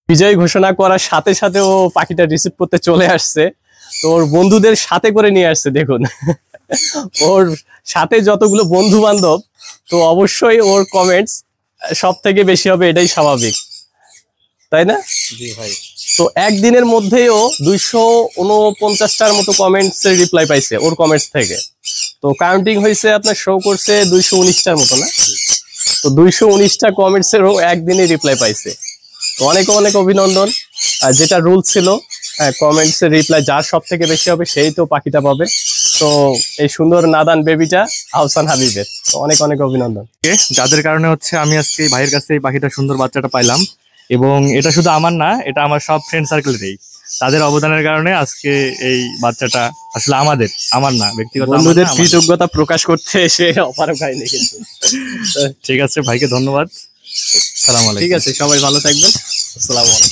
বিজয় ঘোষণা করার সাথে সাথে ও পাখিটা রিসিভ করতে চলে আসছে। তো ওর বন্ধুদের সাথে করে নিয়ে আসছে, দেখুন ওর সাথে যতগুলো বন্ধু বান্ধব, তো অবশ্যই ওর কমেন্টস সব থেকে বেশি হবে, এটাই স্বাভাবিক, তাই না? জি ভাই। তো একদিনের মধ্যেই ও 249টার মতো কমেন্টস এর রিপ্লাই পাইছে ওর কমেন্টস থেকে। তো কাউন্টিং হয়েছে, আপনার শো করছে 219টার মতো, না? তো 219টা কমেন্টস এর ও একদিনে রিপ্লাই পাইছে। তো অনেক অনেক অভিনন্দন। আর যেটা রুল ছিল, কমেন্টস এর রিপ্লাই যার সব থেকে বেশি হবে সেই তো পাখিটা পাবে। তো এই সুন্দর নাদান বেবিটা আহসান হাবিবের, তো অনেক অনেক অভিনন্দন। যাদের কারণে হচ্ছে আমি আজকে ভাইয়ের কাছে এই পাখিটা সুন্দর বাচ্চাটা পাইলাম, এবং এটা শুধু আমার না, এটা আমার সব ফ্রেন্ড সার্কেলেরই। তাদের অবদানের কারণে আজকে এই বাচ্চাটা আসলে আমার না, ব্যক্তিগত বন্ধুদের কৃতজ্ঞতা প্রকাশ করতে এসে অপারক হয়নি কিন্তু। ঠিক আছে, ভাইকে ধন্যবাদ। সালাম আলাইকুম। ঠিক আছে, সবাই ভালো থাকবেন। আসসালামু আলাইকুম।